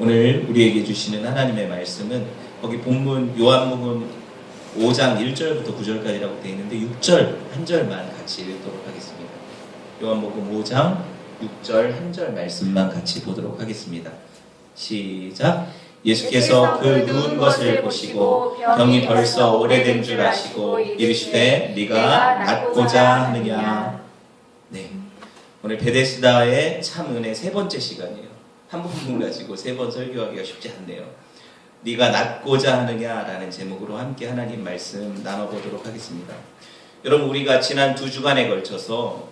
오늘 우리에게 주시는 하나님의 말씀은 거기 본문 요한복음 5장 1절부터 9절까지라고 되어 있는데 6절 한 절만 같이 읽도록 하겠습니다. 요한복음 5장 6절 한 절 말씀만 같이 보도록 하겠습니다. 시작. 예수께서 그 누운 것을 보시고 병이 벌써 오래된 줄 아시고 이르시되 네가 낫고자 하느냐. 네, 오늘 베데스다의 참 은혜 세 번째 시간이에요. 한 부분 가지고 세 번 설교하기가 쉽지 않네요. 네가 낫고자 하느냐라는 제목으로 함께 하나님 말씀 나눠보도록 하겠습니다. 여러분, 우리가 지난 2주간에 걸쳐서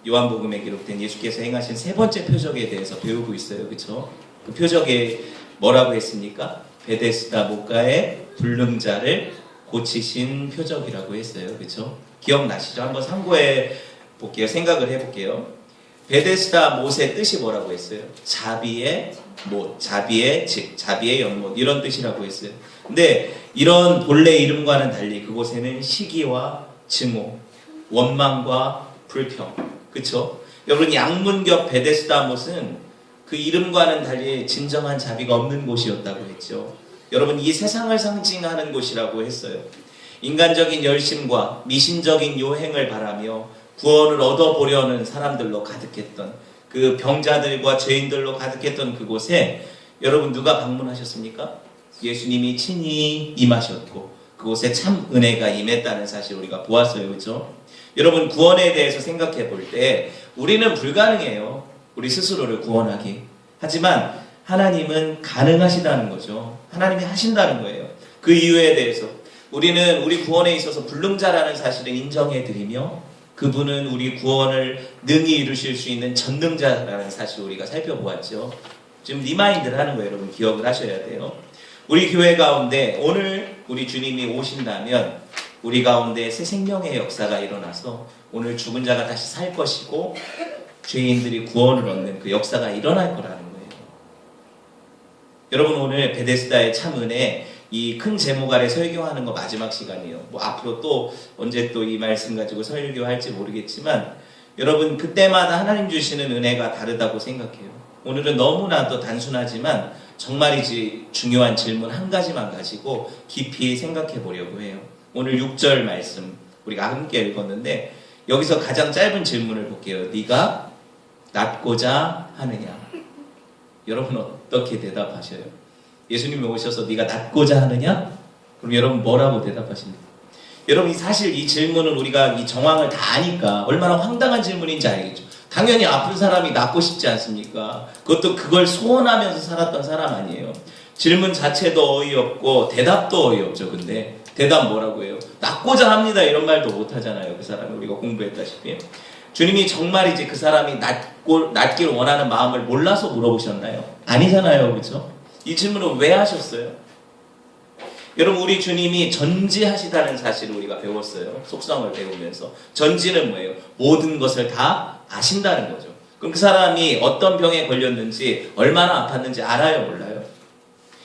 요한복음에 기록된 예수께서 행하신 세 번째 표적에 대해서 배우고 있어요. 그렇죠? 그 표적에 뭐라고 했습니까? 베데스다 목가의 불능자를 고치신 표적이라고 했어요. 그렇죠? 기억나시죠? 한번 참고해 볼게요. 생각을 해볼게요. 베데스다 못의 뜻이 뭐라고 했어요? 자비의 못, 자비의 집, 자비의 연못, 이런 뜻이라고 했어요. 근데 이런 본래 이름과는 달리 그곳에는 시기와 증오, 원망과 불평, 그쵸? 여러분, 양문겹 베데스다 못은 그 이름과는 달리 진정한 자비가 없는 곳이었다고 했죠. 여러분, 이 세상을 상징하는 곳이라고 했어요. 인간적인 열심과 미신적인 요행을 바라며 구원을 얻어보려는 사람들로 가득했던, 그 병자들과 죄인들로 가득했던 그곳에 여러분 누가 방문하셨습니까? 예수님이 친히 임하셨고 그곳에 참 은혜가 임했다는 사실 우리가 보았어요. 그렇죠? 여러분, 구원에 대해서 생각해 볼 때 우리는 불가능해요. 우리 스스로를 구원하기. 하지만 하나님은 가능하시다는 거죠. 하나님이 하신다는 거예요. 그 이유에 대해서 우리는 우리 구원에 있어서 불능자라는 사실을 인정해 드리며 그분은 우리 구원을 능히 이루실 수 있는 전능자라는 사실을 우리가 살펴보았죠. 지금 리마인드를 하는 거예요. 여러분, 기억을 하셔야 돼요. 우리 교회 가운데 오늘 우리 주님이 오신다면 우리 가운데 새 생명의 역사가 일어나서 오늘 죽은 자가 다시 살 것이고 죄인들이 구원을 얻는 그 역사가 일어날 거라는 거예요. 여러분, 오늘 베데스다의 참 은혜, 이 큰 제목 아래 설교하는 거 마지막 시간이에요. 뭐 앞으로 또 언제 또 이 말씀 가지고 설교할지 모르겠지만 여러분, 그때마다 하나님 주시는 은혜가 다르다고 생각해요. 오늘은 너무나도 단순하지만 정말이지 중요한 질문 한 가지만 가지고 깊이 생각해 보려고 해요. 오늘 6절 말씀 우리가 함께 읽었는데 여기서 가장 짧은 질문을 볼게요. 네가 낫고자 하느냐? 여러분, 어떻게 대답하셔요? 예수님이 오셔서 네가 낫고자 하느냐? 그럼 여러분 뭐라고 대답하십니까? 여러분, 사실 이 질문은 우리가 이 정황을 다 아니까 얼마나 황당한 질문인지 알겠죠. 당연히 아픈 사람이 낫고 싶지 않습니까? 그것도 그걸 소원하면서 살았던 사람 아니에요. 질문 자체도 어이없고 대답도 어이없죠. 근데 대답 뭐라고 해요? 낫고자 합니다, 이런 말도 못하잖아요. 그 사람이, 우리가 공부했다시피. 주님이 정말이지 그 사람이 낫기를 원하는 마음을 몰라서 물어보셨나요? 아니잖아요. 그렇죠? 이 질문을 왜 하셨어요? 여러분, 우리 주님이 전지하시다는 사실을 우리가 배웠어요. 속성을 배우면서. 전지는 뭐예요? 모든 것을 다 아신다는 거죠. 그럼 그 사람이 어떤 병에 걸렸는지, 얼마나 아팠는지 알아요, 몰라요?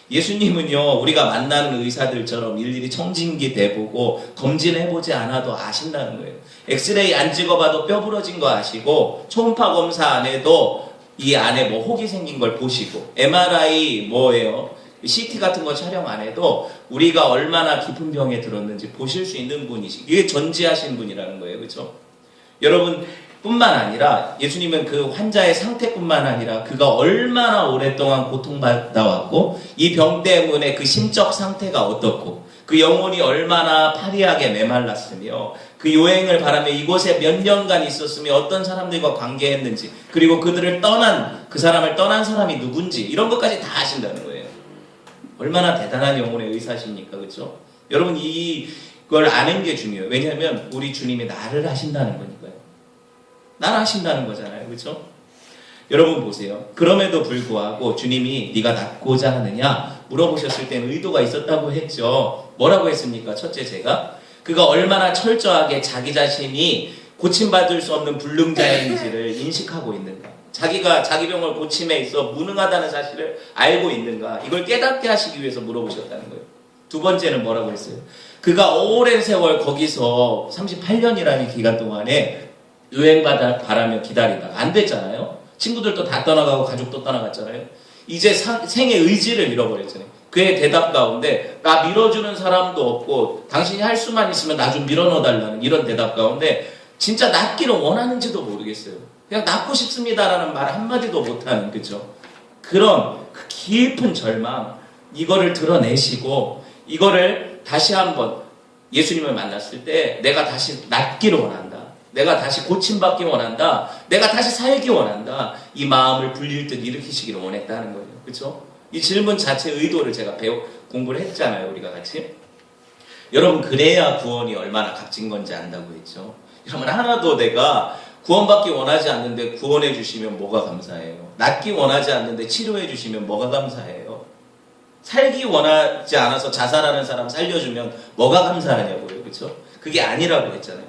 예수님은요, 우리가 만나는 의사들처럼 일일이 청진기 대보고 검진해보지 않아도 아신다는 거예요. 엑스레이 안 찍어봐도 뼈 부러진 거 아시고, 초음파 검사 안 해도 이 안에 뭐 혹이 생긴 걸 보시고, MRI 뭐예요? CT 같은 거 촬영 안 해도 우리가 얼마나 깊은 병에 들었는지 보실 수 있는 분이시. 이게 전지하신 분이라는 거예요. 그렇죠? 여러분, 뿐만 아니라 예수님은 그 환자의 상태뿐만 아니라 그가 얼마나 오랫동안 고통받아 왔고 이 병 때문에 그 심적 상태가 어떻고 그 영혼이 얼마나 파리하게 메말랐으며 그 요행을 바라며 이곳에 몇 년간 있었으며 어떤 사람들과 관계했는지, 그리고 그들을 떠난, 그 사람을 떠난 사람이 누군지, 이런 것까지 다 아신다는 거예요. 얼마나 대단한 영혼의 의사십니까? 그렇죠? 여러분, 이걸 아는 게 중요해요. 왜냐하면 우리 주님이 나를 하신다는 거니까요. 나를 하신다는 거잖아요. 그렇죠? 여러분 보세요. 그럼에도 불구하고 주님이 네가 낫고자 하느냐 물어보셨을 때는 의도가 있었다고 했죠. 뭐라고 했습니까? 첫째, 그가 얼마나 철저하게 자기 자신이 고침받을 수 없는 불능자인지를 인식하고 있는가, 자기가 자기 병을 고침에 있어 무능하다는 사실을 알고 있는가, 이걸 깨닫게 하시기 위해서 물어보셨다는 거예요. 두 번째는 뭐라고 했어요? 그가 오랜 세월 거기서 38년이라는 기간 동안에 유행바라며 기다리다가 안 됐잖아요. 친구들도 다 떠나가고 가족도 떠나갔잖아요. 이제 생의 의지를 잃어버렸잖아요. 그의 대답 가운데 나 밀어주는 사람도 없고 당신이 할 수만 있으면 나 좀 밀어넣어달라는 이런 대답 가운데 진짜 낫기를 원하는지도 모르겠어요. 그냥 낫고 싶습니다라는 말 한마디도 못하는, 그죠? 그런 그 깊은 절망, 이거를 드러내시고 이거를 다시 한번 예수님을 만났을 때 내가 다시 낫기를 원한다. 내가 다시 고침받기 원한다. 내가 다시 살기 원한다. 이 마음을 불릴 듯 일으키시기를 원했다는 거예요. 그렇죠? 이 질문 자체의 의도를 제가 공부를 했잖아요. 우리가 같이. 여러분, 그래야 구원이 얼마나 값진 건지 안다고 했죠. 여러분, 하나도 내가 구원받기 원하지 않는데 구원해 주시면 뭐가 감사해요? 낫기 원하지 않는데 치료해 주시면 뭐가 감사해요? 살기 원하지 않아서 자살하는 사람 살려주면 뭐가 감사하냐고요. 그렇죠? 그게 아니라고 했잖아요.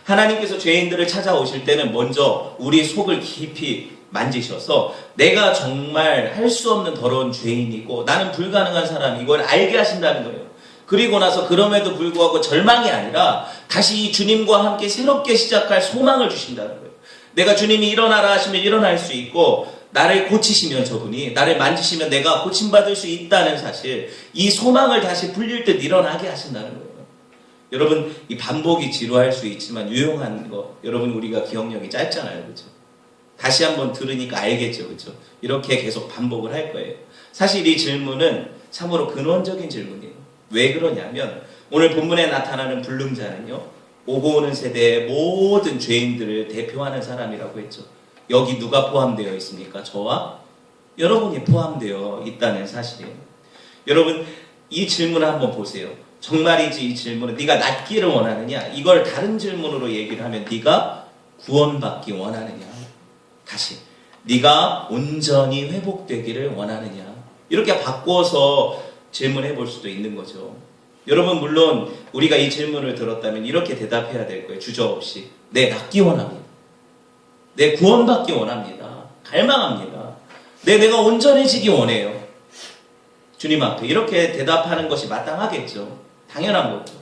하나님께서 죄인들을 찾아오실 때는 먼저 우리 속을 깊이 만지셔서 내가 정말 할 수 없는 더러운 죄인이고 나는 불가능한 사람이 이걸 알게 하신다는 거예요. 그리고 나서 그럼에도 불구하고 절망이 아니라 다시 이 주님과 함께 새롭게 시작할 소망을 주신다는 거예요. 내가 주님이 일어나라 하시면 일어날 수 있고 나를 고치시면 저분이 나를 만지시면 내가 고침받을 수 있다는 사실, 이 소망을 다시 불릴 듯 일어나게 하신다는 거예요. 여러분, 이 반복이 지루할 수 있지만 유용한 거, 여러분 우리가 기억력이 짧잖아요. 그렇죠? 다시 한번 들으니까 알겠죠. 그렇죠? 이렇게 계속 반복을 할 거예요. 사실 이 질문은 참으로 근원적인 질문이에요. 왜 그러냐면 오늘 본문에 나타나는 불능자는요, 오고 오는 세대의 모든 죄인들을 대표하는 사람이라고 했죠. 여기 누가 포함되어 있습니까? 저와 여러분이 포함되어 있다는 사실이에요. 여러분, 이 질문을 한번 보세요. 정말이지 이 질문은 네가 낫기를 원하느냐? 이걸 다른 질문으로 얘기를 하면 네가 구원받기 원하느냐? 다시 네가 온전히 회복되기를 원하느냐? 이렇게 바꿔서 질문해 볼 수도 있는 거죠. 여러분, 물론 우리가 이 질문을 들었다면 이렇게 대답해야 될 거예요. 주저없이 네, 낫기 원합니다. 네, 구원받기 원합니다. 갈망합니다. 네, 내가 온전해지기 원해요. 주님 앞에 이렇게 대답하는 것이 마땅하겠죠. 당연한 거죠.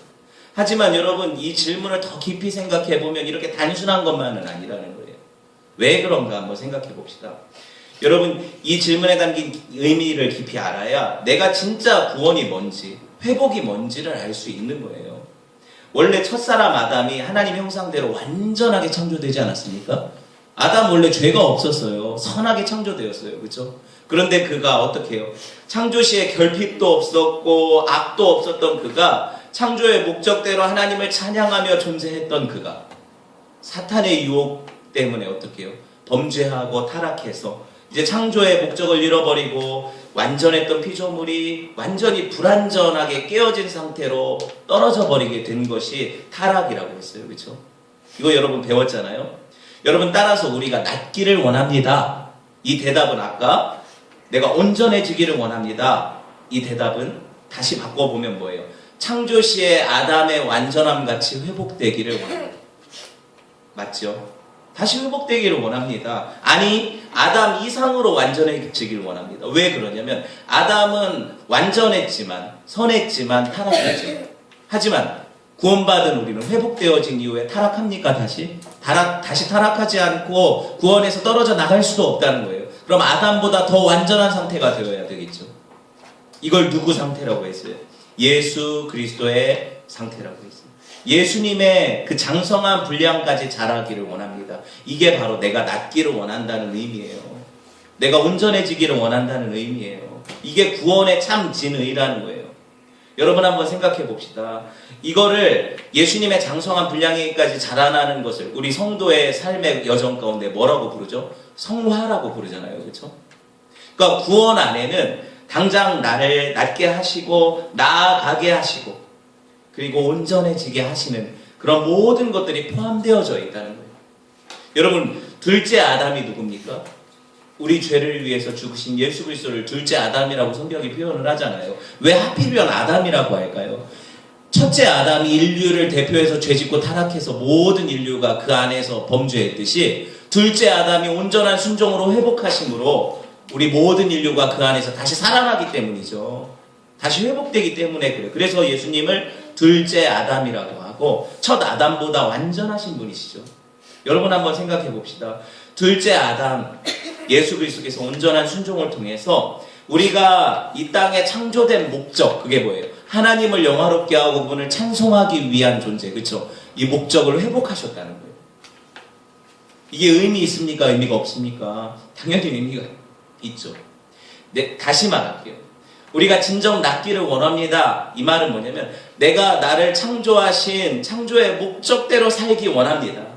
하지만 여러분, 이 질문을 더 깊이 생각해 보면 이렇게 단순한 것만은 아니라는 거예요. 왜 그런가 한번 생각해 봅시다. 여러분, 이 질문에 담긴 의미를 깊이 알아야 내가 진짜 구원이 뭔지, 회복이 뭔지를 알 수 있는 거예요. 원래 첫사람 아담이 하나님 형상대로 완전하게 창조되지 않았습니까? 아담 원래 죄가 없었어요. 선하게 창조되었어요. 그렇죠? 그런데 그가 어떻게 해요? 창조시에 결핍도 없었고 악도 없었던 그가, 창조의 목적대로 하나님을 찬양하며 존재했던 그가 사탄의 유혹 때문에 어떻게 해요? 범죄하고 타락해서 이제 창조의 목적을 잃어버리고 완전했던 피조물이 완전히 불완전하게 깨어진 상태로 떨어져 버리게 된 것이 타락이라고 했어요. 그렇죠? 이거 여러분 배웠잖아요. 여러분, 따라서 우리가 낫기를 원합니다. 이 대답은 아까 내가 온전해지기를 원합니다. 이 대답은 다시 바꿔보면 뭐예요? 창조시에 아담의 완전함 같이 회복되기를 원합니다. 맞죠? 다시 회복되기를 원합니다. 아니, 아담 이상으로 완전해지기를 원합니다. 왜 그러냐면 아담은 완전했지만, 선했지만 타락했죠. 하지만 구원받은 우리는 회복되어진 이후에 타락합니까? 다시 타락하지 않고 구원에서 떨어져 나갈 수도 없다는 거예요. 그럼 아담보다 더 완전한 상태가 되어야 되겠죠. 이걸 누구 상태라고 했어요? 예수 그리스도의 상태라고 했어요. 예수님의 그 장성한 분량까지 자라기를 원합니다. 이게 바로 내가 낫기를 원한다는 의미예요. 내가 온전해지기를 원한다는 의미예요. 이게 구원의 참 진의라는 거예요. 여러분, 한번 생각해 봅시다. 이거를 예수님의 장성한 분량에까지 자라나는 것을 우리 성도의 삶의 여정 가운데 뭐라고 부르죠? 성화라고 부르잖아요. 그렇죠? 그러니까 구원 안에는 당장 나를 낫게 하시고 나아가게 하시고 그리고 온전해지게 하시는 그런 모든 것들이 포함되어져 있다는 거예요. 여러분, 둘째 아담이 누굽니까? 우리 죄를 위해서 죽으신 예수 그리스도를 둘째 아담이라고 성경이 표현을 하잖아요. 왜 하필이면 아담이라고 할까요? 첫째 아담이 인류를 대표해서 죄짓고 타락해서 모든 인류가 그 안에서 범죄했듯이 둘째 아담이 온전한 순종으로 회복하심으로 우리 모든 인류가 그 안에서 다시 살아나기 때문이죠. 다시 회복되기 때문에 그래요. 그래서 예수님을 둘째 아담이라고 하고 첫 아담보다 완전하신 분이시죠. 여러분, 한번 생각해 봅시다. 둘째 아담, 예수 그리스도께서 온전한 순종을 통해서 우리가 이 땅에 창조된 목적, 그게 뭐예요? 하나님을 영화롭게 하고 그분을 찬송하기 위한 존재, 그렇죠? 이 목적을 회복하셨다는 거예요. 이게 의미 있습니까? 의미가 없습니까? 당연히 의미가 있죠. 네, 다시 말할게요. 우리가 진정 낫기를 원합니다. 이 말은 뭐냐면 내가 나를 창조하신 창조의 목적대로 살기 원합니다.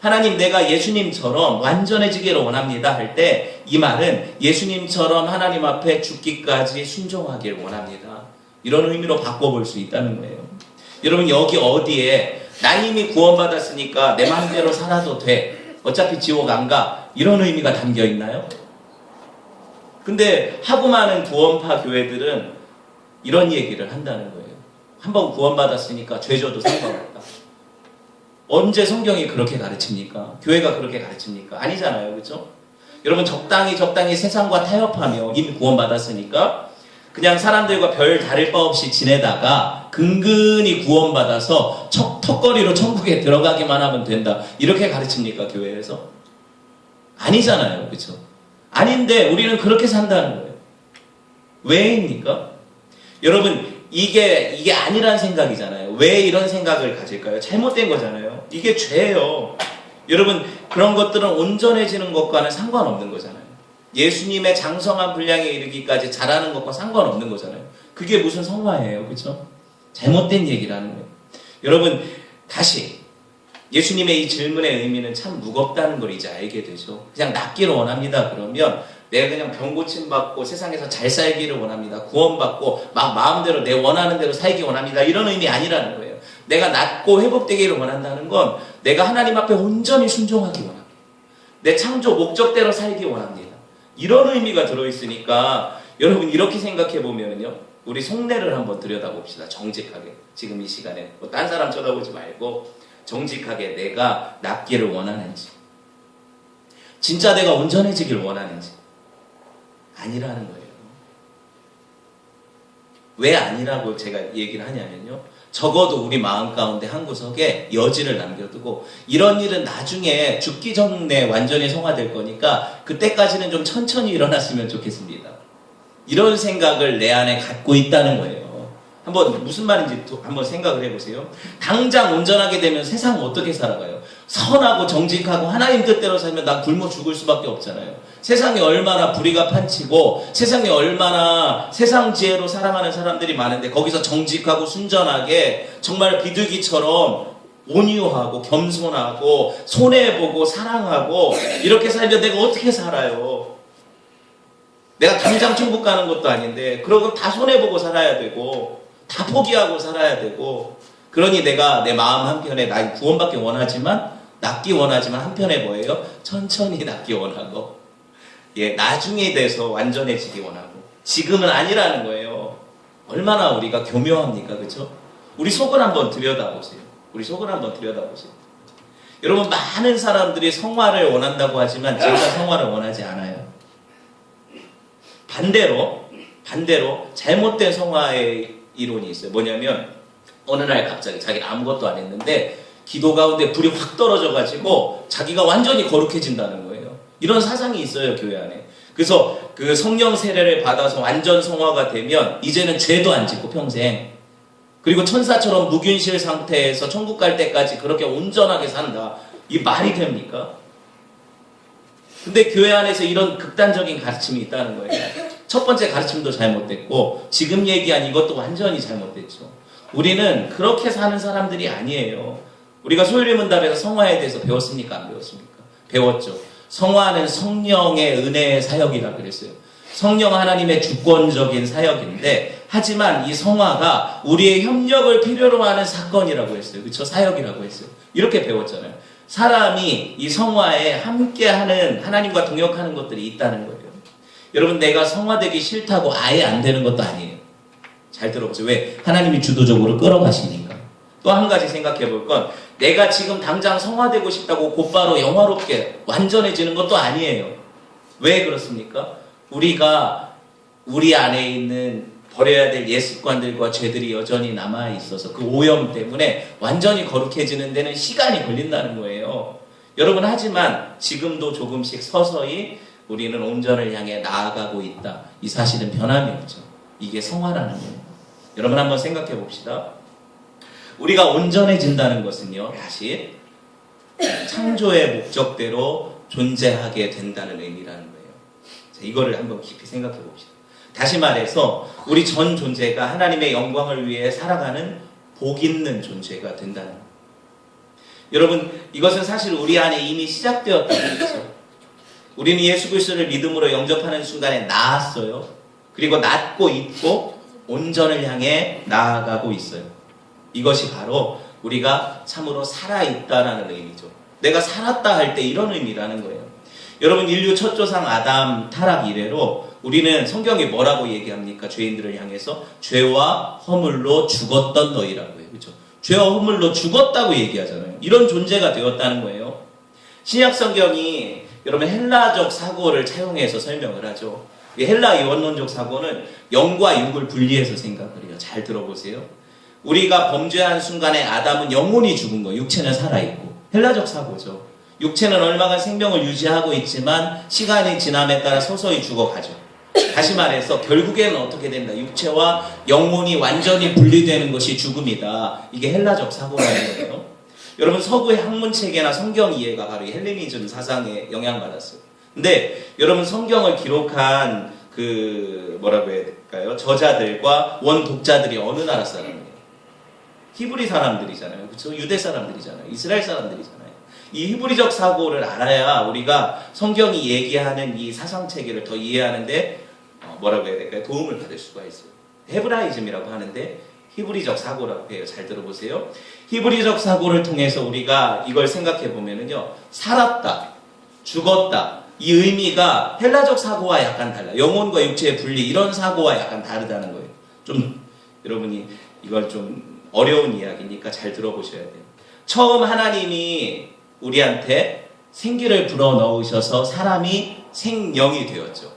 하나님, 내가 예수님처럼 완전해지기를 원합니다 할 때 이 말은 예수님처럼 하나님 앞에 죽기까지 순종하기를 원합니다. 이런 의미로 바꿔볼 수 있다는 거예요. 여러분, 여기 어디에 나 이미 구원받았으니까 내 마음대로 살아도 돼, 어차피 지옥 안 가, 이런 의미가 담겨 있나요? 근데 하고 많은 구원파 교회들은 이런 얘기를 한다는 거예요. 한번 구원받았으니까 죄져도 상관없다. 언제 성경이 그렇게 가르칩니까? 교회가 그렇게 가르칩니까? 아니잖아요. 그렇죠? 여러분, 적당히 세상과 타협하며 이미 구원받았으니까 그냥 사람들과 별 다를 바 없이 지내다가 근근히 구원받아서 턱걸이로 천국에 들어가기만 하면 된다. 이렇게 가르칩니까? 교회에서? 아니잖아요. 그렇죠? 아닌데 우리는 그렇게 산다는 거예요. 왜입니까? 여러분, 이게 아니란 생각이잖아요. 왜 이런 생각을 가질까요? 잘못된 거잖아요. 이게 죄예요. 여러분, 그런 것들은 온전해지는 것과는 상관없는 거잖아요. 예수님의 장성한 분량에 이르기까지 잘하는 것과 상관없는 거잖아요. 그게 무슨 성화예요. 그렇죠? 잘못된 얘기라는 거예요. 여러분, 다시 예수님의 이 질문의 의미는 참 무겁다는 걸 이제 알게 되죠. 그냥 낫기를 원합니다. 그러면 내가 그냥 병 고침 받고 세상에서 잘 살기를 원합니다. 구원받고 막 마음대로 내 원하는 대로 살기 원합니다. 이런 의미 아니라는 거예요. 내가 낫고 회복되기를 원한다는 건 내가 하나님 앞에 온전히 순종하기 원합니다. 내 창조 목적대로 살기 원합니다. 이런 의미가 들어있으니까 여러분, 이렇게 생각해 보면요, 우리 속내를 한번 들여다봅시다. 정직하게. 지금 이 시간에 뭐 딴 사람 쳐다보지 말고 정직하게 내가 낫기를 원하는지, 진짜 내가 온전해지기를 원하는지. 아니라는 거예요. 왜 아니라고 제가 얘기를 하냐면요, 적어도 우리 마음 가운데 한 구석에 여지를 남겨두고 이런 일은 나중에 죽기 전에 완전히 성화될 거니까 그때까지는 좀 천천히 일어났으면 좋겠습니다. 이런 생각을 내 안에 갖고 있다는 거예요. 한번 무슨 말인지 한번 생각을 해보세요. 당장 온전하게 되면 세상 어떻게 살아가요? 선하고 정직하고 하나님 뜻대로 살면 난 굶어 죽을 수밖에 없잖아요. 세상에 얼마나 불의가 판치고 세상에 얼마나 세상 지혜로 살아가는 사람들이 많은데 거기서 정직하고 순전하게 정말 비둘기처럼 온유하고 겸손하고 손해보고 사랑하고 이렇게 살면 내가 어떻게 살아요? 내가 당장 천국 가는 것도 아닌데 그러고 다 손해보고 살아야 되고 다 포기하고 살아야 되고, 그러니 내가 내 마음 한편에 나 구원받기 원하지만 낫기 원하지만 한편에 뭐예요? 천천히 낫기 원하고, 예, 나중에 돼서 완전해지기 원하고, 지금은 아니라는 거예요. 얼마나 우리가 교묘합니까? 그렇죠? 우리 속을 한번 들여다보세요. 우리 속을 한번 들여다보세요. 여러분, 많은 사람들이 성화를 원한다고 하지만 제가 성화를 원하지 않아요. 반대로 잘못된 성화의 이론이 있어요. 뭐냐면 어느 날 갑자기 자기는 아무것도 안 했는데 기도 가운데 불이 확 떨어져가지고 자기가 완전히 거룩해진다는 거예요. 이런 사상이 있어요, 교회 안에. 그래서 그 성령 세례를 받아서 완전 성화가 되면 이제는 죄도 안 짓고 평생, 그리고 천사처럼 무균실 상태에서 천국 갈 때까지 그렇게 온전하게 산다. 이 말이 됩니까? 근데 교회 안에서 이런 극단적인 가르침이 있다는 거예요. 첫 번째 가르침도 잘못됐고 지금 얘기한 이것도 완전히 잘못됐죠. 우리는 그렇게 사는 사람들이 아니에요. 우리가 소율의문답에서 성화에 대해서 배웠습니까? 안 배웠습니까? 배웠죠. 성화는 성령의 은혜의 사역이라 그랬어요. 성령 하나님의 주권적인 사역인데, 하지만 이 성화가 우리의 협력을 필요로 하는 사건이라고 했어요. 그렇죠? 사역이라고 했어요. 이렇게 배웠잖아요. 사람이 이 성화에 함께하는, 하나님과 동역하는 것들이 있다는 거예요. 여러분, 내가 성화되기 싫다고 아예 안 되는 것도 아니에요. 잘 들어보세요. 왜? 하나님이 주도적으로 끌어가시니까. 또 한 가지 생각해 볼 건, 내가 지금 당장 성화되고 싶다고 곧바로 영화롭게 완전해지는 것도 아니에요. 왜 그렇습니까? 우리가 우리 안에 있는 버려야 될 옛 습관들과 죄들이 여전히 남아있어서 그 오염 때문에 완전히 거룩해지는 데는 시간이 걸린다는 거예요. 여러분, 하지만 지금도 조금씩 서서히 우리는 온전을 향해 나아가고 있다. 이 사실은 변함이 없죠. 이게 성화라는 거예요. 여러분, 한번 생각해 봅시다. 우리가 온전해진다는 것은요, 다시 창조의 목적대로 존재하게 된다는 의미라는 거예요. 자, 이거를 한번 깊이 생각해 봅시다. 다시 말해서 우리 전 존재가 하나님의 영광을 위해 살아가는 복 있는 존재가 된다는 거예요. 여러분, 이것은 사실 우리 안에 이미 시작되었다는 거죠. 우리는 예수 그리스도를 믿음으로 영접하는 순간에 나았어요. 그리고 낫고 있고 온전을 향해 나아가고 있어요. 이것이 바로 우리가 참으로 살아있다라는 의미죠. 내가 살았다 할 때 이런 의미라는 거예요. 여러분, 인류 첫 조상 아담 타락 이래로 우리는 성경이 뭐라고 얘기합니까? 죄인들을 향해서 죄와 허물로 죽었던 너희라고 해요. 그렇죠? 죄와 허물로 죽었다고 얘기하잖아요. 이런 존재가 되었다는 거예요. 신약 성경이 여러분 헬라적 사고를 차용해서 설명을 하죠. 이 헬라 원론적 사고는 영과 육을 분리해서 생각을 해요. 잘 들어보세요. 우리가 범죄한 순간에 아담은 영혼이 죽은 거예요. 육체는 살아있고. 헬라적 사고죠. 육체는 얼마간 생명을 유지하고 있지만 시간이 지남에 따라 서서히 죽어가죠. 다시 말해서 결국에는 어떻게 된다? 육체와 영혼이 완전히 분리되는 것이 죽음이다. 이게 헬라적 사고라는 거예요. 여러분, 서구의 학문체계나 성경 이해가 바로 이 헬레니즘 사상에 영향받았어요. 근데 여러분, 성경을 기록한 뭐라고 해야 될까요? 저자들과 원독자들이 어느 나라 사람이에요? 히브리 사람들이잖아요. 그렇죠? 유대 사람들이잖아요. 이스라엘 사람들이잖아요. 이 히브리적 사고를 알아야 우리가 성경이 얘기하는 이 사상체계를 더 이해하는데 뭐라고 해야 될까요? 도움을 받을 수가 있어요. 헤브라이즘이라고 하는데 히브리적 사고라고 해요. 잘 들어보세요. 히브리적 사고를 통해서 우리가 이걸 생각해 보면은요, 살았다, 죽었다, 이 의미가 헬라적 사고와 약간 달라요. 영혼과 육체의 분리, 이런 사고와 약간 다르다는 거예요. 좀 여러분이 이걸 좀 어려운 이야기니까 잘 들어보셔야 돼요. 처음 하나님이 우리한테 생기를 불어넣으셔서 사람이 생명이 되었죠.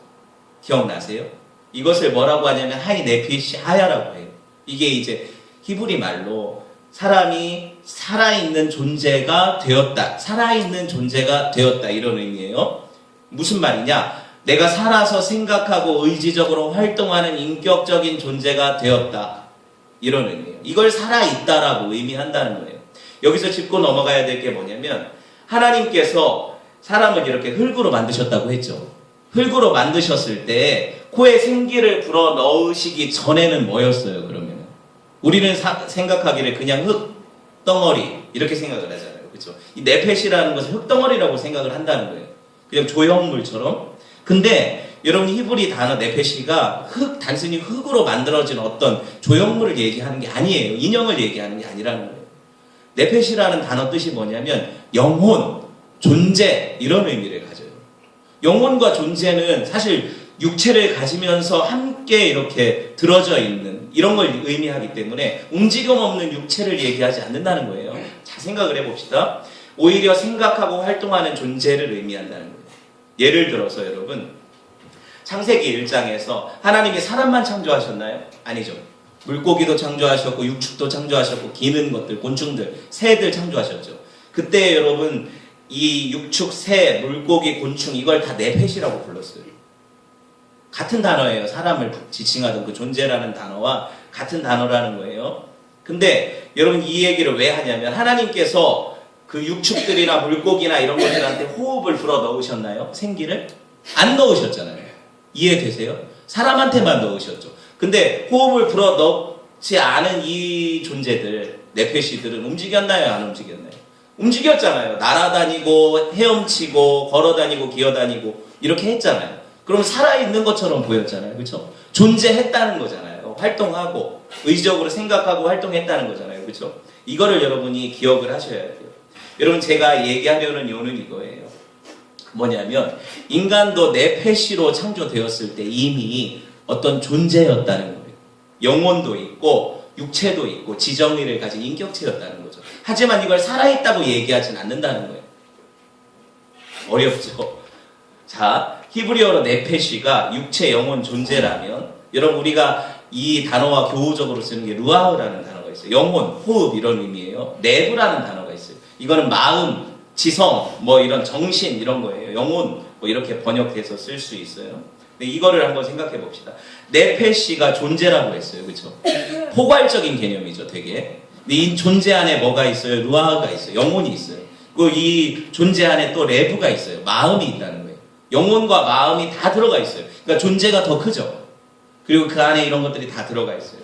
기억나세요? 이것을 뭐라고 하냐면 하이 네피시 하야라고 해요. 이게 이제 히브리 말로 사람이 살아있는 존재가 되었다. 살아있는 존재가 되었다. 이런 의미예요. 무슨 말이냐? 내가 살아서 생각하고 의지적으로 활동하는 인격적인 존재가 되었다. 이런 의미예요. 이걸 살아있다라고 의미한다는 거예요. 여기서 짚고 넘어가야 될 게 뭐냐면 하나님께서 사람을 이렇게 흙으로 만드셨다고 했죠. 흙으로 만드셨을 때 코에 생기를 불어 넣으시기 전에는 뭐였어요? 그러면 우리는 생각하기를 그냥 흙 덩어리 이렇게 생각을 하잖아요. 그렇죠? 이 네펫이라는 것은 흙 덩어리라고 생각을 한다는 거예요. 그냥 조형물처럼. 근데 여러분, 히브리 단어 네펫이가 단순히 흙으로 만들어진 어떤 조형물을 얘기하는 게 아니에요. 인형을 얘기하는 게 아니라는 거예요. 네펫이라는 단어 뜻이 뭐냐면 영혼, 존재, 이런 의미를 가져요. 영혼과 존재는 사실 육체를 가지면서 함께 이렇게 들어져 있는 이런 걸 의미하기 때문에 움직임 없는 육체를 얘기하지 않는다는 거예요. 자, 생각을 해봅시다. 오히려 생각하고 활동하는 존재를 의미한다는 거예요. 예를 들어서 여러분, 창세기 1장에서 하나님이 사람만 창조하셨나요? 아니죠. 물고기도 창조하셨고 육축도 창조하셨고 기는 것들, 곤충들, 새들 창조하셨죠. 그때 여러분 이 육축, 새, 물고기, 곤충 이걸 다 네펫이라고 불렀어요. 같은 단어예요. 사람을 지칭하던 그 존재라는 단어와 같은 단어라는 거예요. 근데 여러분 이 얘기를 왜 하냐면 하나님께서 그 육축들이나 물고기나 이런 것들한테 호흡을 불어 넣으셨나요? 생기를? 안 넣으셨잖아요. 이해되세요? 사람한테만 넣으셨죠. 근데 호흡을 불어 넣지 않은 이 존재들, 네펫이들은 움직였나요? 안 움직였나요? 움직였잖아요. 날아다니고 헤엄치고 걸어다니고 기어다니고 이렇게 했잖아요. 그럼 살아있는 것처럼 보였잖아요. 그렇죠? 존재했다는 거잖아요. 활동하고 의지적으로 생각하고 활동했다는 거잖아요. 그렇죠? 이거를 여러분이 기억을 하셔야 돼요. 여러분, 제가 얘기하려는 이유는 이거예요. 뭐냐면 인간도 네펫이로 창조되었을 때 이미 어떤 존재였다는 거예요. 영혼도 있고 육체도 있고 지정의를 가진 인격체였다는 거죠. 하지만 이걸 살아있다고 얘기하진 않는다는 거예요. 어렵죠? 자, 히브리어로 네페시가 육체, 영혼, 존재라면 여러분 우리가 이 단어와 교우적으로 쓰는 게 루아흐라는 단어가 있어요. 영혼, 호흡 이런 의미예요. 내부라는 단어가 있어요. 이거는 마음, 지성, 뭐 이런 정신 이런 거예요. 영혼 뭐 이렇게 번역해서 쓸 수 있어요. 근데 이거를 한번 생각해 봅시다. 네페시가 존재라고 했어요. 그렇죠? 포괄적인 개념이죠, 되게. 근데 이 존재 안에 뭐가 있어요? 루아가 있어요. 영혼이 있어요. 그리고 이 존재 안에 또 레브가 있어요. 마음이 있다는 거예요. 영혼과 마음이 다 들어가 있어요. 그러니까 존재가 더 크죠. 그리고 그 안에 이런 것들이 다 들어가 있어요.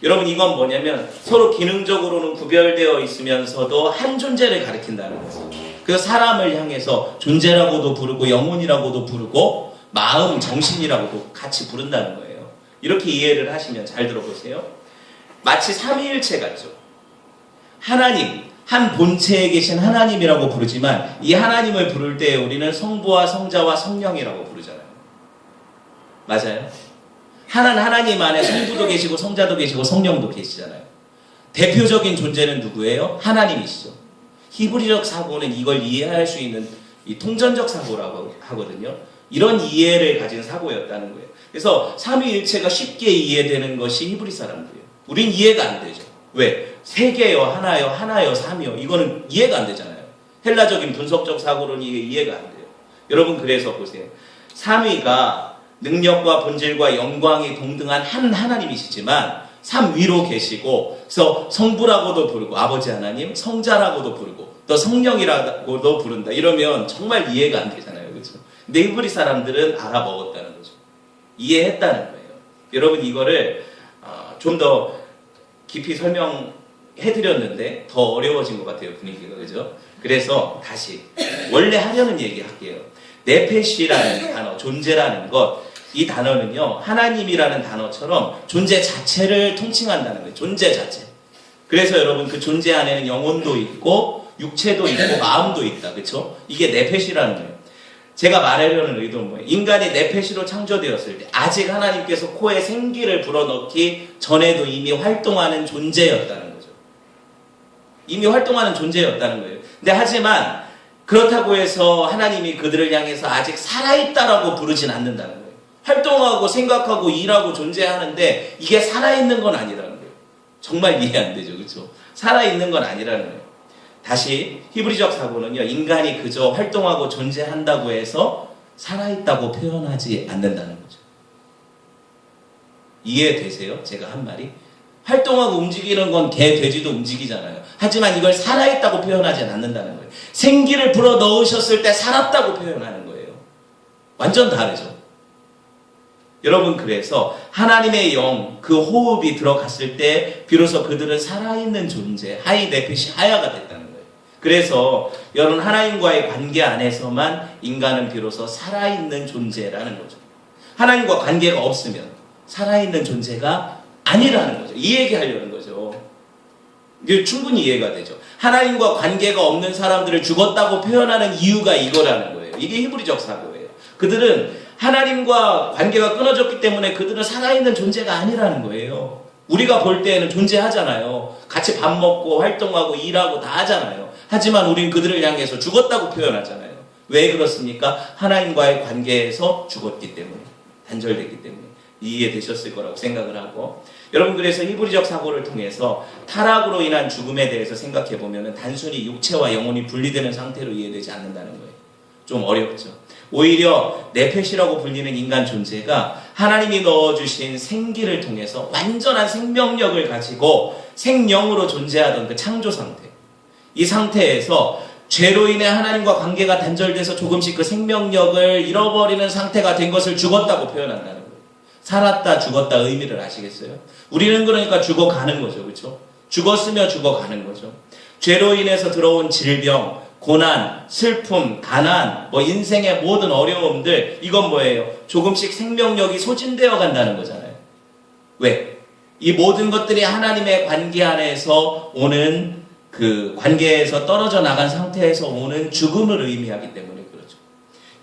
여러분 이건 뭐냐면 서로 기능적으로는 구별되어 있으면서도 한 존재를 가리킨다는 거죠. 그래서 사람을 향해서 존재라고도 부르고 영혼이라고도 부르고 마음, 정신이라고도 같이 부른다는 거예요. 이렇게 이해를 하시면 잘 들어보세요. 마치 삼위일체 같죠. 하나님, 한 본체에 계신 하나님이라고 부르지만 이 하나님을 부를 때 우리는 성부와 성자와 성령이라고 부르잖아요. 맞아요? 하나님 안에 성부도 계시고 성자도 계시고 성령도 계시잖아요. 대표적인 존재는 누구예요? 하나님이시죠. 히브리적 사고는 이걸 이해할 수 있는 이 통전적 사고라고 하거든요. 이런 이해를 가진 사고였다는 거예요. 그래서 삼위일체가 쉽게 이해되는 것이 히브리 사람들이에요. 우린 이해가 안 되죠. 왜? 세 개요, 하나요, 삼이요. 이거는 이해가 안 되잖아요. 헬라적인 분석적 사고로는 이게 이해가 안 돼요. 여러분 그래서 보세요. 삼위가 능력과 본질과 영광이 동등한 한 하나님이시지만 삼위로 계시고 그래서 성부라고도 부르고 아버지 하나님, 성자라고도 부르고 또 성령이라고도 부른다. 이러면 정말 이해가 안 되잖아요. 그렇죠? 근데 히브리 사람들은 알아먹었다는 거죠. 이해했다는 거예요. 여러분 이거를 좀 더 깊이 설명해드렸는데 더 어려워진 것 같아요. 분위기가. 그죠? 그래서 다시 원래 하려는 얘기 할게요. 네페시라는 단어, 존재라는 것, 이 단어는요 하나님이라는 단어처럼 존재 자체를 통칭한다는 거예요. 존재 자체. 그래서 여러분 그 존재 안에는 영혼도 있고 육체도 있고 마음도 있다. 그렇죠? 이게 네페시라는 거예요. 제가 말하려는 의도는 뭐예요? 인간이 네페시로 창조되었을 때 아직 하나님께서 코에 생기를 불어넣기 전에도 이미 활동하는 존재였다는 거죠. 이미 활동하는 존재였다는 거예요. 근데 하지만 그렇다고 해서 하나님이 그들을 향해서 아직 살아있다라고 부르진 않는다는 거예요. 활동하고 생각하고 일하고 존재하는데 이게 살아있는 건 아니라는 거예요. 정말 이해 안 되죠. 그렇죠? 살아있는 건 아니라는 거예요. 다시 히브리적 사고는요. 인간이 그저 활동하고 존재한다고 해서 살아있다고 표현하지 않는다는 거죠. 이해되세요? 제가 한 말이? 활동하고 움직이는 건 개, 돼지도 움직이잖아요. 하지만 이걸 살아있다고 표현하지 않는다는 거예요. 생기를 불어 넣으셨을 때 살았다고 표현하는 거예요. 완전 다르죠. 여러분 그래서 하나님의 영, 그 호흡이 들어갔을 때 비로소 그들은 살아있는 존재, 하이 네페시 하야가 됐다는 거예요. 그래서 여러분 하나님과의 관계 안에서만 인간은 비로소 살아있는 존재라는 거죠. 하나님과 관계가 없으면 살아있는 존재가 아니라는 거죠. 이 얘기하려는 거죠. 이게 충분히 이해가 되죠. 하나님과 관계가 없는 사람들을 죽었다고 표현하는 이유가 이거라는 거예요. 이게 히브리적 사고예요. 그들은 하나님과 관계가 끊어졌기 때문에 그들은 살아있는 존재가 아니라는 거예요. 우리가 볼 때에는 존재하잖아요. 같이 밥 먹고 활동하고 일하고 다 하잖아요. 하지만 우린 그들을 향해서 죽었다고 표현하잖아요. 왜 그렇습니까? 하나님과의 관계에서 죽었기 때문에, 단절됐기 때문에. 이해되셨을 거라고 생각을 하고, 여러분 그래서 히브리적 사고를 통해서 타락으로 인한 죽음에 대해서 생각해 보면 단순히 육체와 영혼이 분리되는 상태로 이해되지 않는다는 거예요. 좀 어렵죠. 오히려 네페시라고 불리는 인간 존재가 하나님이 넣어주신 생기를 통해서 완전한 생명력을 가지고 생명으로 존재하던 그 창조 상태, 이 상태에서 죄로 인해 하나님과 관계가 단절돼서 조금씩 그 생명력을 잃어버리는 상태가 된 것을 죽었다고 표현한다는 거예요. 살았다 죽었다 의미를 아시겠어요? 우리는 그러니까 죽어가는 거죠. 그렇죠? 죽었으며 죽어가는 거죠. 죄로 인해서 들어온 질병, 고난, 슬픔, 가난, 인생의 모든 어려움들, 이건 뭐예요? 조금씩 생명력이 소진되어 간다는 거잖아요. 왜? 이 모든 것들이 하나님의 관계 안에서 오는 그 관계에서 떨어져 나간 상태에서 오는 죽음을 의미하기 때문에 그렇죠.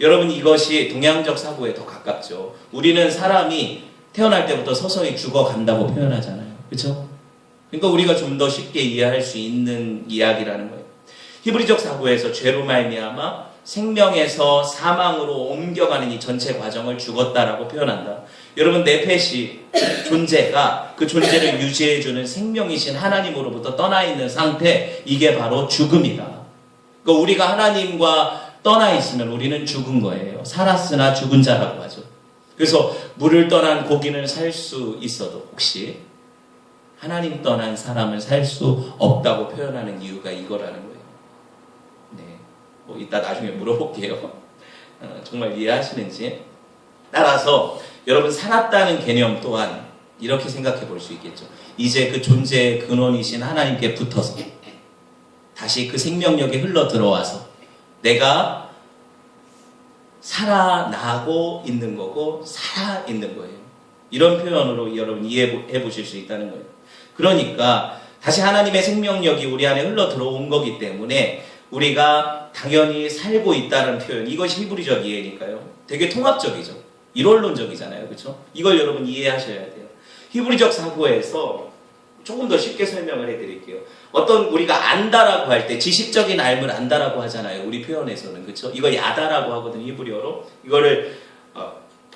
여러분 이것이 동양적 사고에 더 가깝죠. 우리는 사람이 태어날 때부터 서서히 죽어간다고 표현하잖아요. 그렇죠? 그러니까 우리가 좀 더 쉽게 이해할 수 있는 이야기라는 거예요. 히브리적 사고에서 죄로 말미암아 생명에서 사망으로 옮겨가는 이 전체 과정을 죽었다라고 표현한다. 여러분 네페시 존재가 그 존재를 유지해주는 생명이신 하나님으로부터 떠나 있는 상태, 이게 바로 죽음이다. 그러니까 우리가 하나님과 떠나 있으면 우리는 죽은 거예요. 살았으나 죽은 자라고 하죠. 그래서 물을 떠난 고기는 살 수 있어도 혹시 하나님 떠난 사람은 살 수 없다고 표현하는 이유가 이거라는 거예요. 네, 뭐 이따 나중에 물어볼게요. 정말 이해하시는지. 따라서 여러분 살았다는 개념 또한 이렇게 생각해 볼 수 있겠죠. 이제 그 존재의 근원이신 하나님께 붙어서 다시 그 생명력이 흘러 들어와서 내가 살아나고 있는 거고 살아있는 거예요. 이런 표현으로 여러분 이해해 보실 수 있다는 거예요. 그러니까 다시 하나님의 생명력이 우리 안에 흘러 들어온 거기 때문에 우리가 당연히 살고 있다는 표현, 이것이 히브리적 이해니까요. 되게 통합적이죠. 이론론적이잖아요. 그렇죠? 이걸 여러분 이해하셔야 돼요. 히브리적 사고에서 조금 더 쉽게 설명을 해드릴게요. 어떤 우리가 안다라고 할 때 지식적인 알을 안다라고 하잖아요. 우리 표현에서는. 그렇죠? 이걸 야다라고 하거든요. 히브리어로. 이거를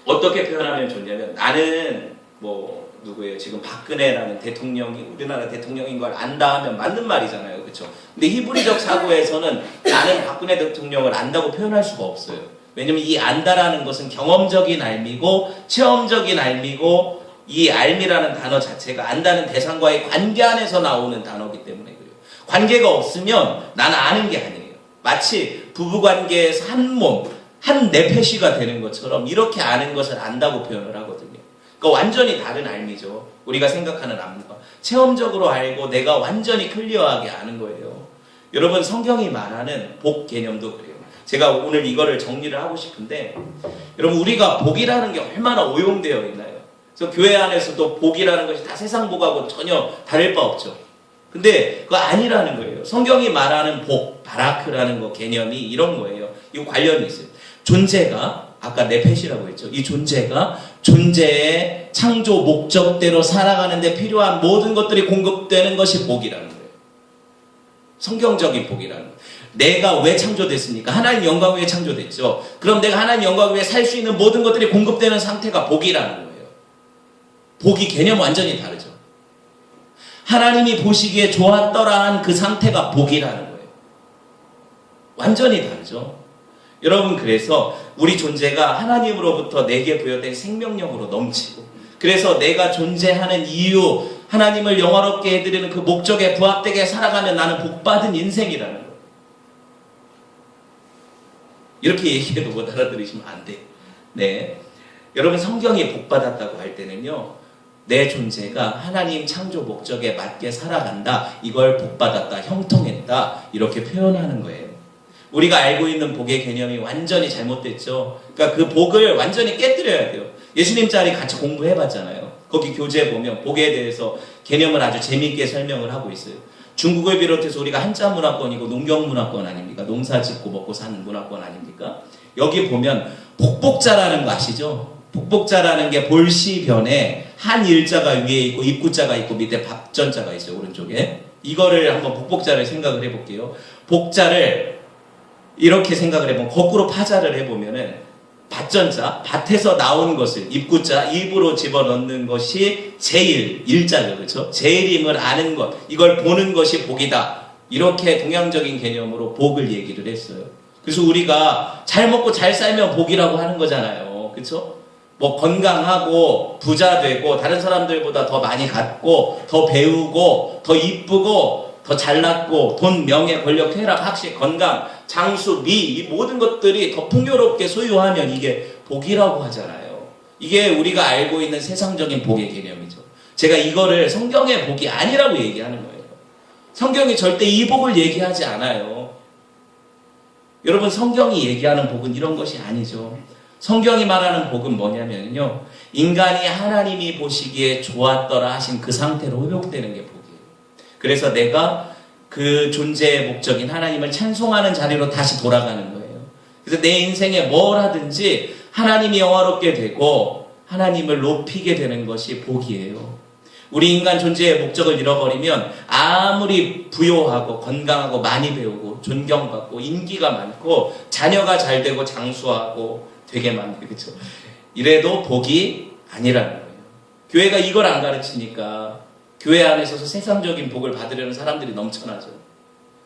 어떻게 표현하면 좋냐면 나는 뭐 누구예요? 지금 박근혜라는 대통령이 우리나라 대통령인 걸 안다 하면 맞는 말이잖아요. 그렇죠? 근데 히브리적 사고에서는 나는 박근혜 대통령을 안다고 표현할 수가 없어요. 왜냐면 이 안다라는 것은 경험적인 알미고 체험적인 알미고 이 알미라는 단어 자체가 안다는 대상과의 관계 안에서 나오는 단어이기 때문에 그래요. 관계가 없으면 나는 아는 게 아니에요. 마치 부부관계에서 한 몸, 한 네페시가 되는 것처럼 이렇게 아는 것을 안다고 표현을 하거든요. 그러니까 완전히 다른 알미죠. 우리가 생각하는 알미가. 체험적으로 알고 내가 완전히 클리어하게 아는 거예요. 여러분 성경이 말하는 복 개념도 그래요. 제가 오늘 이거를 정리를 하고 싶은데 여러분 우리가 복이라는 게 얼마나 오용되어 있나요? 그래서 교회 안에서도 복이라는 것이 다 세상 복하고 전혀 다를 바 없죠. 근데 그거 아니라는 거예요. 성경이 말하는 복, 바라크라는 거 개념이 이런 거예요. 이거 관련이 있어요. 존재가 아까 네펫이라고 했죠. 이 존재가 존재의 창조 목적대로 살아가는데 필요한 모든 것들이 공급되는 것이 복이라는 거예요. 성경적인 복이라는 거예요. 내가 왜 창조됐습니까? 하나님 영광 위에 창조됐죠. 그럼 내가 하나님 영광 위에 살 수 있는 모든 것들이 공급되는 상태가 복이라는 거예요. 복이 개념 완전히 다르죠. 하나님이 보시기에 좋았더라한 그 상태가 복이라는 거예요. 완전히 다르죠. 여러분 그래서 우리 존재가 하나님으로부터 내게 부여된 생명력으로 넘치고 그래서 내가 존재하는 이유 하나님을 영화롭게 해드리는 그 목적에 부합되게 살아가면 나는 복받은 인생이라는 거예요. 이렇게 얘기해도 못 알아들으시면 안 돼요. 네. 여러분 성경이 복받았다고 할 때는요. 내 존재가 하나님 창조 목적에 맞게 살아간다. 이걸 복받았다. 형통했다. 이렇게 표현하는 거예요. 우리가 알고 있는 복의 개념이 완전히 잘못됐죠. 그러니까 그 복을 완전히 깨뜨려야 돼요. 예수님 자리 같이 공부해봤잖아요. 거기 교재 보면 복에 대해서 개념을 아주 재미있게 설명을 하고 있어요. 중국을 비롯해서 우리가 한자 문화권이고 농경 문화권 아닙니까? 농사 짓고 먹고 사는 문화권 아닙니까? 여기 보면 복복자라는 거 아시죠? 복복자라는 게 볼시변에 한 일자가 위에 있고 입구자가 있고 밑에 밥전자가 있어요. 오른쪽에. 이거를 한번 복복자를 생각을 해볼게요. 복자를 이렇게 생각을 해보면 거꾸로 파자를 해보면은 밭전자, 밭에서 나온 것을 입구자, 입으로 집어넣는 것이 제일, 일자죠. 그렇죠? 제일임을 아는 것, 이걸 보는 것이 복이다. 이렇게 동양적인 개념으로 복을 얘기를 했어요. 그래서 우리가 잘 먹고 잘 살면 복이라고 하는 거잖아요. 그렇죠? 뭐 건강하고 부자 되고 다른 사람들보다 더 많이 갖고 더 배우고 더 이쁘고 더 잘났고 돈, 명예, 권력, 쾌락, 학식, 건강, 장수, 미 이 모든 것들이 더 풍요롭게 소유하면 이게 복이라고 하잖아요. 이게 우리가 알고 있는 세상적인 복의 개념이죠. 제가 이거를 성경의 복이 아니라고 얘기하는 거예요. 성경이 절대 이 복을 얘기하지 않아요. 여러분 성경이 얘기하는 복은 이런 것이 아니죠. 성경이 말하는 복은 뭐냐면요. 인간이 하나님이 보시기에 좋았더라 하신 그 상태로 회복되는 게 복이에요. 그래서 내가 그 존재의 목적인 하나님을 찬송하는 자리로 다시 돌아가는 거예요. 그래서 내 인생에 뭘 하든지 하나님이 영화롭게 되고 하나님을 높이게 되는 것이 복이에요. 우리 인간 존재의 목적을 잃어버리면 아무리 부요하고 건강하고 많이 배우고 존경받고 인기가 많고 자녀가 잘 되고 장수하고 되게 많고 그렇죠? 이래도 복이 아니라는 거예요. 교회가 이걸 안 가르치니까 교회 안에서 세상적인 복을 받으려는 사람들이 넘쳐나죠.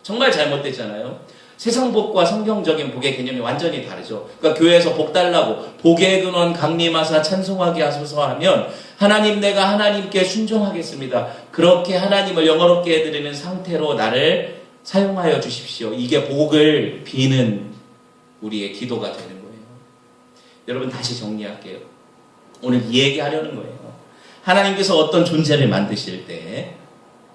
정말 잘못됐잖아요. 세상 복과 성경적인 복의 개념이 완전히 다르죠. 그러니까 교회에서 복 달라고 복의 근원 강림하사 찬송하게 하소서 하면 하나님 내가 하나님께 순종하겠습니다. 그렇게 하나님을 영화롭게 해드리는 상태로 나를 사용하여 주십시오. 이게 복을 비는 우리의 기도가 되는 거예요. 여러분 다시 정리할게요. 오늘 이 얘기하려는 거예요. 하나님께서 어떤 존재를 만드실 때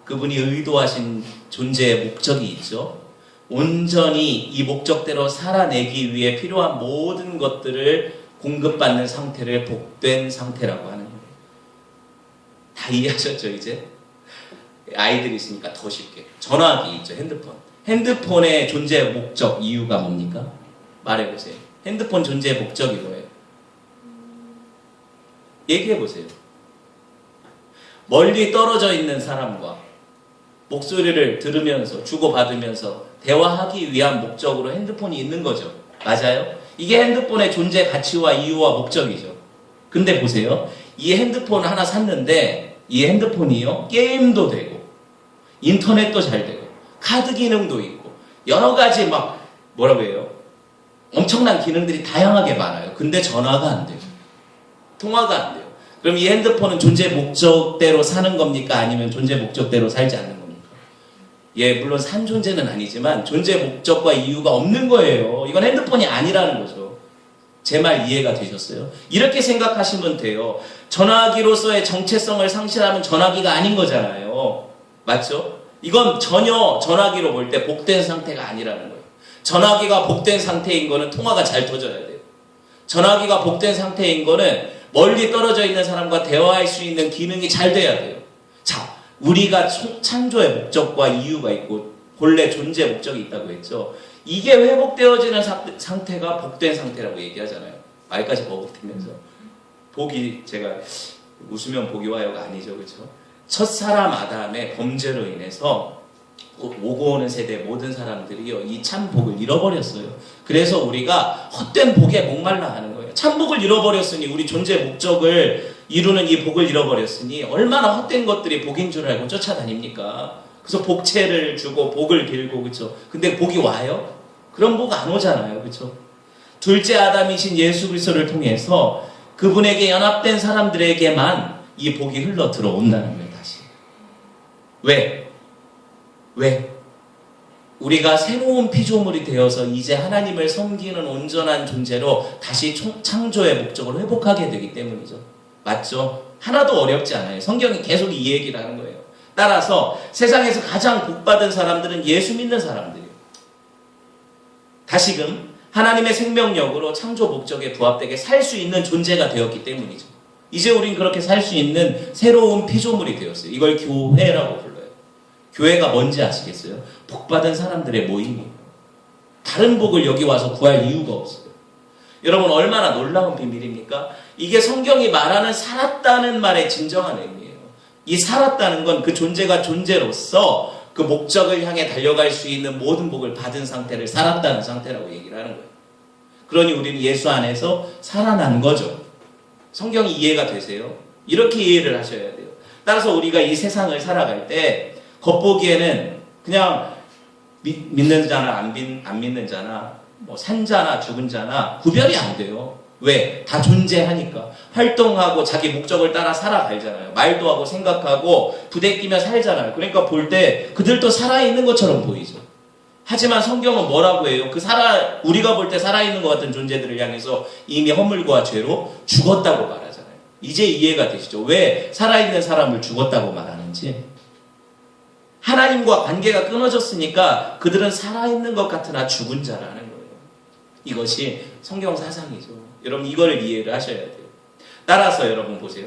그분이 의도하신 존재의 목적이 있죠. 온전히 이 목적대로 살아내기 위해 필요한 모든 것들을 공급받는 상태를 복된 상태라고 하는 거예요. 다 이해하셨죠 이제? 아이들이 있으니까 더 쉽게. 전화기 있죠, 핸드폰. 핸드폰의 존재 목적 이유가 뭡니까? 말해보세요. 핸드폰 존재의 목적이 뭐예요? 얘기해보세요. 멀리 떨어져 있는 사람과 목소리를 들으면서 주고받으면서 대화하기 위한 목적으로 핸드폰이 있는 거죠. 맞아요? 이게 핸드폰의 존재 가치와 이유와 목적이죠. 근데 보세요. 이 핸드폰 하나 샀는데 이 핸드폰이요, 게임도 되고 인터넷도 잘 되고 카드 기능도 있고 여러 가지 막 뭐라고 해요? 엄청난 기능들이 다양하게 많아요. 근데 전화가 안 돼요. 통화가 안 돼요. 그럼 이 핸드폰은 존재 목적대로 사는 겁니까? 아니면 존재 목적대로 살지 않는 겁니까? 예, 물론 산 존재는 아니지만 존재 목적과 이유가 없는 거예요. 이건 핸드폰이 아니라는 거죠. 제 말 이해가 되셨어요? 이렇게 생각하시면 돼요. 전화기로서의 정체성을 상실하면 전화기가 아닌 거잖아요. 맞죠? 이건 전혀 전화기로 볼 때 복된 상태가 아니라는 거예요. 전화기가 복된 상태인 거는 통화가 잘 터져야 돼요. 전화기가 복된 상태인 거는 멀리 떨어져 있는 사람과 대화할 수 있는 기능이 잘 돼야 돼요. 자, 우리가 창조의 목적과 이유가 있고 본래 존재 목적이 있다고 했죠. 이게 회복되어지는 상태가 복된 상태라고 얘기하잖아요. 말까지 버벅대면서. 복이, 제가 웃으면 복이 와요가 아니죠, 그렇죠? 첫사람 아담의 범죄로 인해서 오고 오는 세대 모든 사람들이요, 이 참 복을 잃어버렸어요. 그래서 우리가 헛된 복에 목말라 하는 거예요. 참 복을 잃어버렸으니, 우리 존재 목적을 이루는 이 복을 잃어버렸으니 얼마나 헛된 것들이 복인 줄 알고 쫓아다닙니까? 그래서 복채를 주고 복을 빌고, 그렇죠? 근데 복이 와요? 그런 복 안 오잖아요, 그렇죠? 둘째 아담이신 예수 그리스도를 통해서 그분에게 연합된 사람들에게만 이 복이 흘러 들어온다는 거예요, 다시. 왜? 우리가 새로운 피조물이 되어서 이제 하나님을 섬기는 온전한 존재로 다시 창조의 목적을 회복하게 되기 때문이죠. 맞죠? 하나도 어렵지 않아요. 성경이 계속 이 얘기를 하는 거예요. 따라서 세상에서 가장 복받은 사람들은 예수 믿는 사람들이에요. 다시금 하나님의 생명력으로 창조 목적에 부합되게 살 수 있는 존재가 되었기 때문이죠. 이제 우린 그렇게 살 수 있는 새로운 피조물이 되었어요. 이걸 교회라고 불러요. 교회가 뭔지 아시겠어요? 복받은 사람들의 모임이에요. 다른 복을 여기 와서 구할 이유가 없어요. 여러분, 얼마나 놀라운 비밀입니까? 이게 성경이 말하는 살았다는 말의 진정한 의미예요. 이 살았다는 건 그 존재가 존재로서 그 목적을 향해 달려갈 수 있는 모든 복을 받은 상태를 살았다는 상태라고 얘기를 하는 거예요. 그러니 우리는 예수 안에서 살아난 거죠. 성경이 이해가 되세요? 이렇게 이해를 하셔야 돼요. 따라서 우리가 이 세상을 살아갈 때 겉보기에는 그냥 믿는 자나 안 믿는 자나 뭐 산 자나 죽은 자나 구별이 안 돼요. 왜? 다 존재하니까. 활동하고 자기 목적을 따라 살아가잖아요. 말도 하고 생각하고 부대끼며 살잖아요. 그러니까 볼 때 그들도 살아있는 것처럼 보이죠. 하지만 성경은 뭐라고 해요? 우리가 볼 때 살아있는 것 같은 존재들을 향해서 이미 허물과 죄로 죽었다고 말하잖아요. 이제 이해가 되시죠? 왜 살아있는 사람을 죽었다고 말하는지. 하나님과 관계가 끊어졌으니까 그들은 살아있는 것 같으나 죽은 자라는 거예요. 이것이 성경 사상이죠. 여러분, 이거를 이해를 하셔야 돼요. 따라서 여러분 보세요.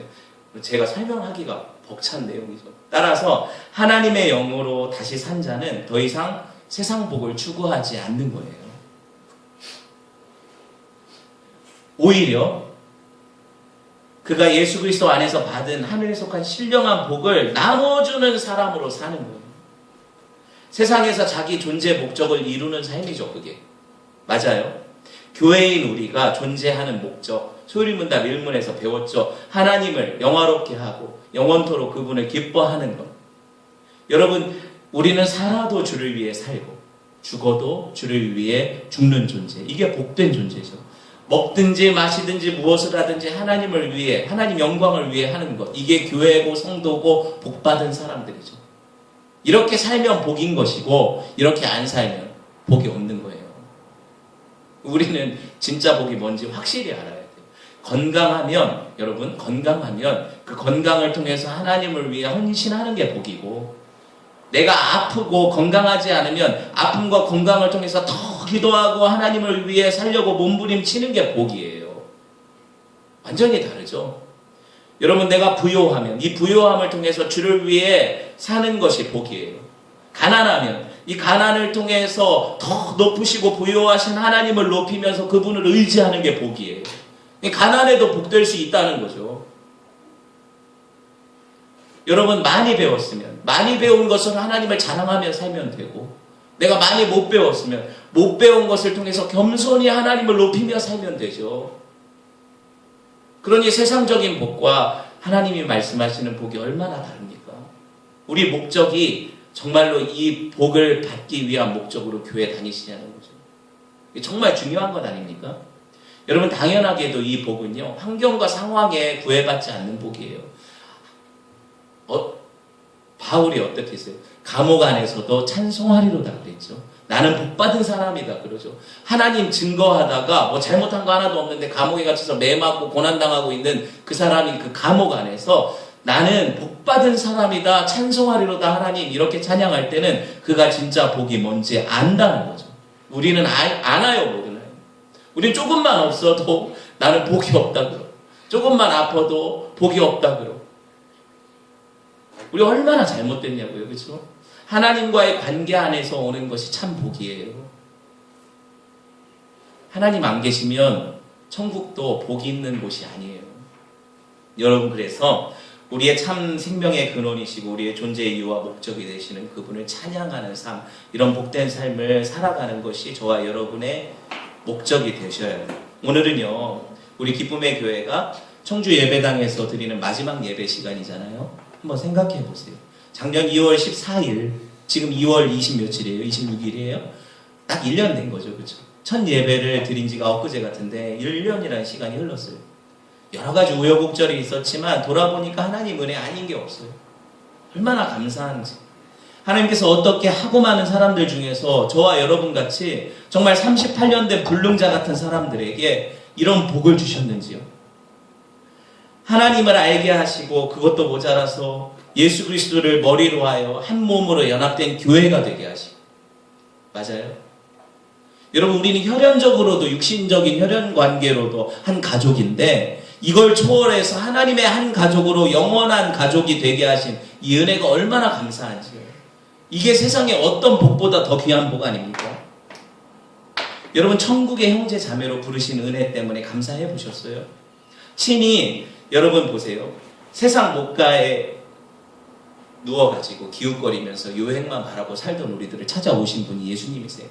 제가 설명하기가 벅찬 내용이죠. 따라서 하나님의 영으로 다시 산 자는 더 이상 세상 복을 추구하지 않는 거예요. 오히려 그가 예수 그리스도 안에서 받은 하늘에 속한 신령한 복을 나눠주는 사람으로 사는 거예요. 세상에서 자기 존재 목적을 이루는 삶이죠, 그게. 맞아요. 교회인 우리가 존재하는 목적, 소리문답 1문에서 배웠죠. 하나님을 영화롭게 하고 영원토록 그분을 기뻐하는 것. 여러분, 우리는 살아도 주를 위해 살고 죽어도 주를 위해 죽는 존재. 이게 복된 존재죠. 먹든지 마시든지 무엇을 하든지 하나님을 위해, 하나님 영광을 위해 하는 것. 이게 교회고 성도고 복받은 사람들이죠. 이렇게 살면 복인 것이고 이렇게 안 살면 복이 없는 거예요. 우리는 진짜 복이 뭔지 확실히 알아야 돼요. 건강하면, 여러분, 건강하면 그 건강을 통해서 하나님을 위해 헌신하는 게 복이고, 내가 아프고 건강하지 않으면 아픔과 건강을 통해서 더 기도하고 하나님을 위해 살려고 몸부림치는 게 복이에요. 완전히 다르죠. 여러분, 내가 부요하면 이 부요함을 통해서 주를 위해 사는 것이 복이에요. 가난하면 이 가난을 통해서 더 높으시고 부요하신 하나님을 높이면서 그분을 의지하는 게 복이에요. 가난해도 복될 수 있다는 거죠. 여러분, 많이 배웠으면, 많이 배운 것을 하나님을 자랑하며 살면 되고, 내가 많이 못 배웠으면 못 배운 것을 통해서 겸손히 하나님을 높이며 살면 되죠. 그러니 세상적인 복과 하나님이 말씀하시는 복이 얼마나 다릅니까? 우리 목적이 정말로 이 복을 받기 위한 목적으로 교회 다니시냐는 거죠. 정말 중요한 것 아닙니까? 여러분, 당연하게도 이 복은요, 환경과 상황에 구애받지 않는 복이에요. 바울이 어떻게 했어요? 감옥 안에서도 찬송하리로다 그랬죠. 나는 복받은 사람이다 그러죠. 하나님 증거하다가 뭐 잘못한 거 하나도 없는데 감옥에 갇혀서 매 맞고 고난당하고 있는 그 사람이 그 감옥 안에서 나는 복받은 사람이다, 찬송하리로다 하나님, 이렇게 찬양할 때는 그가 진짜 복이 뭔지 안다는 거죠. 우리는 알아요, 모르나요? 우리는 조금만 없어도 나는 복이 없다 그러. 조금만 아파도 복이 없다 그러. 우리 얼마나 잘못됐냐고요, 그렇죠? 하나님과의 관계 안에서 오는 것이 참 복이에요. 하나님 안 계시면 천국도 복이 있는 곳이 아니에요. 여러분, 그래서 우리의 참 생명의 근원이시고 우리의 존재의 이유와 목적이 되시는 그분을 찬양하는 삶, 이런 복된 삶을 살아가는 것이 저와 여러분의 목적이 되셔야 해요. 오늘은요, 우리 기쁨의 교회가 청주 예배당에서 드리는 마지막 예배 시간이잖아요. 한번 생각해 보세요. 작년 2월 14일, 지금 2월 20 며칠이에요? 26일이에요? 딱 1년 된 거죠, 그렇죠? 첫 예배를 드린 지가 엊그제 같은데 1년이라는 시간이 흘렀어요. 여러 가지 우여곡절이 있었지만 돌아보니까 하나님 은혜 아닌 게 없어요. 얼마나 감사한지. 하나님께서 어떻게 하고 많은 사람들 중에서 저와 여러분 같이 정말 38년 된 불능자 같은 사람들에게 이런 복을 주셨는지요. 하나님을 알게 하시고 그것도 모자라서 예수 그리스도를 머리로 하여 한 몸으로 연합된 교회가 되게 하시고. 맞아요? 여러분, 우리는 혈연적으로도, 육신적인 혈연 관계로도 한 가족인데 이걸 초월해서 하나님의 한 가족으로 영원한 가족이 되게 하신 이 은혜가 얼마나 감사한지요. 이게 세상에 어떤 복보다 더 귀한 복 아닙니까? 여러분, 천국의 형제 자매로 부르신 은혜 때문에 감사해 보셨어요? 친히 여러분 보세요. 세상 목가에 누워가지고 기웃거리면서 유행만 바라고 살던 우리들을 찾아오신 분이 예수님이세요.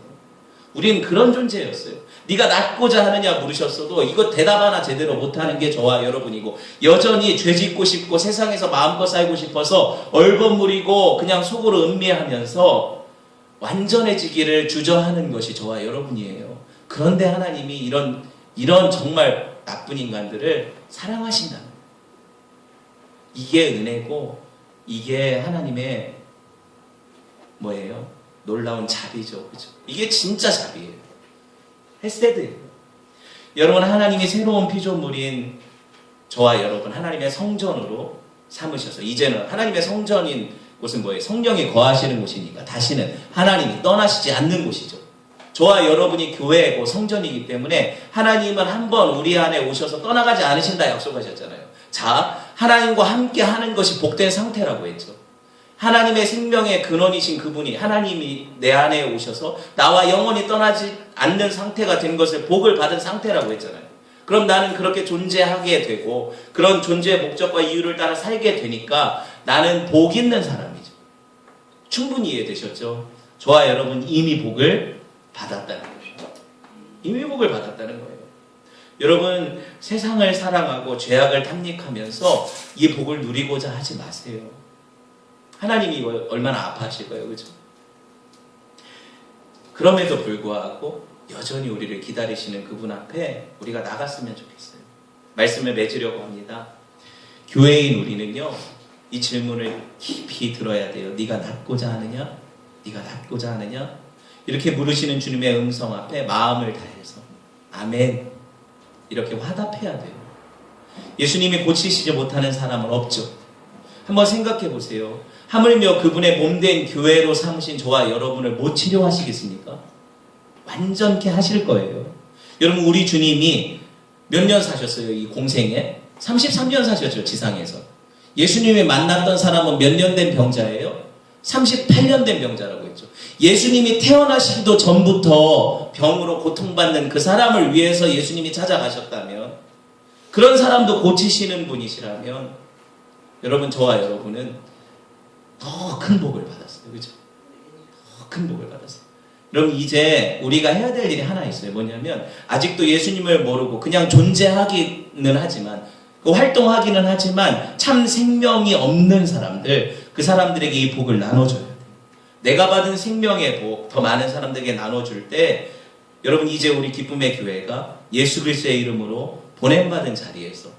우리는 그런 존재였어요. 네가 낫고자 하느냐 물으셨어도 이거 대답 하나 제대로 못하는 게 저와 여러분이고, 여전히 죄짓고 싶고 세상에서 마음껏 살고 싶어서 얼버무리고 그냥 속으로 음미하면서 완전해지기를 주저하는 것이 저와 여러분이에요. 그런데 하나님이 이런 정말 나쁜 인간들을 사랑하신다는 거예요. 이게 은혜고 이게 하나님의 뭐예요? 놀라운 자비죠. 그죠? 이게 진짜 자비예요. 헤세드예요. 여러분, 하나님이 새로운 피조물인 저와 여러분, 하나님의 성전으로 삼으셔서 이제는 하나님의 성전인 곳은 뭐예요? 성령이 거하시는 곳이니까 다시는 하나님이 떠나시지 않는 곳이죠. 저와 여러분이 교회고 성전이기 때문에 하나님은 한번 우리 안에 오셔서 떠나가지 않으신다 약속하셨잖아요. 자, 하나님과 함께 하는 것이 복된 상태라고 했죠. 하나님의 생명의 근원이신 그분이, 하나님이 내 안에 오셔서 나와 영원히 떠나지 않는 상태가 된 것을 복을 받은 상태라고 했잖아요. 그럼 나는 그렇게 존재하게 되고 그런 존재의 목적과 이유를 따라 살게 되니까 나는 복 있는 사람이죠. 충분히 이해되셨죠? 저와 여러분 이미 복을 받았다는 거죠. 이미 복을 받았다는 거예요. 여러분, 세상을 사랑하고 죄악을 탐닉하면서 이 복을 누리고자 하지 마세요. 하나님이 얼마나 아파하실까요? 그죠? 그럼에도 불구하고 여전히 우리를 기다리시는 그분 앞에 우리가 나갔으면 좋겠어요. 말씀을 맺으려고 합니다. 교회인 우리는요, 이 질문을 깊이 들어야 돼요. 네가 낫고자 하느냐? 네가 낫고자 하느냐? 이렇게 물으시는 주님의 음성 앞에 마음을 다해서 아멘 이렇게 화답해야 돼요. 예수님이 고치시지 못하는 사람은 없죠. 한번 생각해 보세요. 하물며 그분의 몸된 교회로 삼으신 저와 여러분을 못 치료하시겠습니까? 완전케 하실 거예요. 여러분, 우리 주님이 몇 년 사셨어요? 이 공생에 33년 사셨죠, 지상에서. 예수님이 만났던 사람은 몇 년 된 병자예요? 38년 된 병자라고 했죠. 예수님이 태어나시기도 전부터 병으로 고통받는 그 사람을 위해서 예수님이 찾아가셨다면, 그런 사람도 고치시는 분이시라면, 여러분, 저와 여러분은 더 큰 복을 받았어요. 그죠? 더 큰 복을 받았어요. 여러분, 이제 우리가 해야 될 일이 하나 있어요. 뭐냐면, 아직도 예수님을 모르고 그냥 존재하기는 하지만, 활동하기는 하지만 참 생명이 없는 사람들, 그 사람들에게 이 복을 나눠줘야 돼요. 내가 받은 생명의 복 더 많은 사람들에게 나눠줄 때, 여러분, 이제 우리 기쁨의 교회가 예수 그리스도의 이름으로 보냄받은 자리에서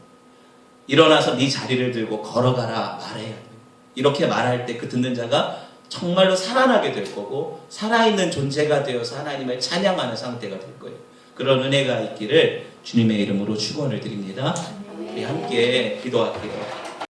일어나서 네 자리를 들고 걸어가라 말해야 돼요. 이렇게 말할 때 그 듣는 자가 정말로 살아나게 될 거고, 살아있는 존재가 되어서 하나님을 찬양하는 상태가 될 거예요. 그런 은혜가 있기를 주님의 이름으로 축원을 드립니다. 우리 함께 기도할게요.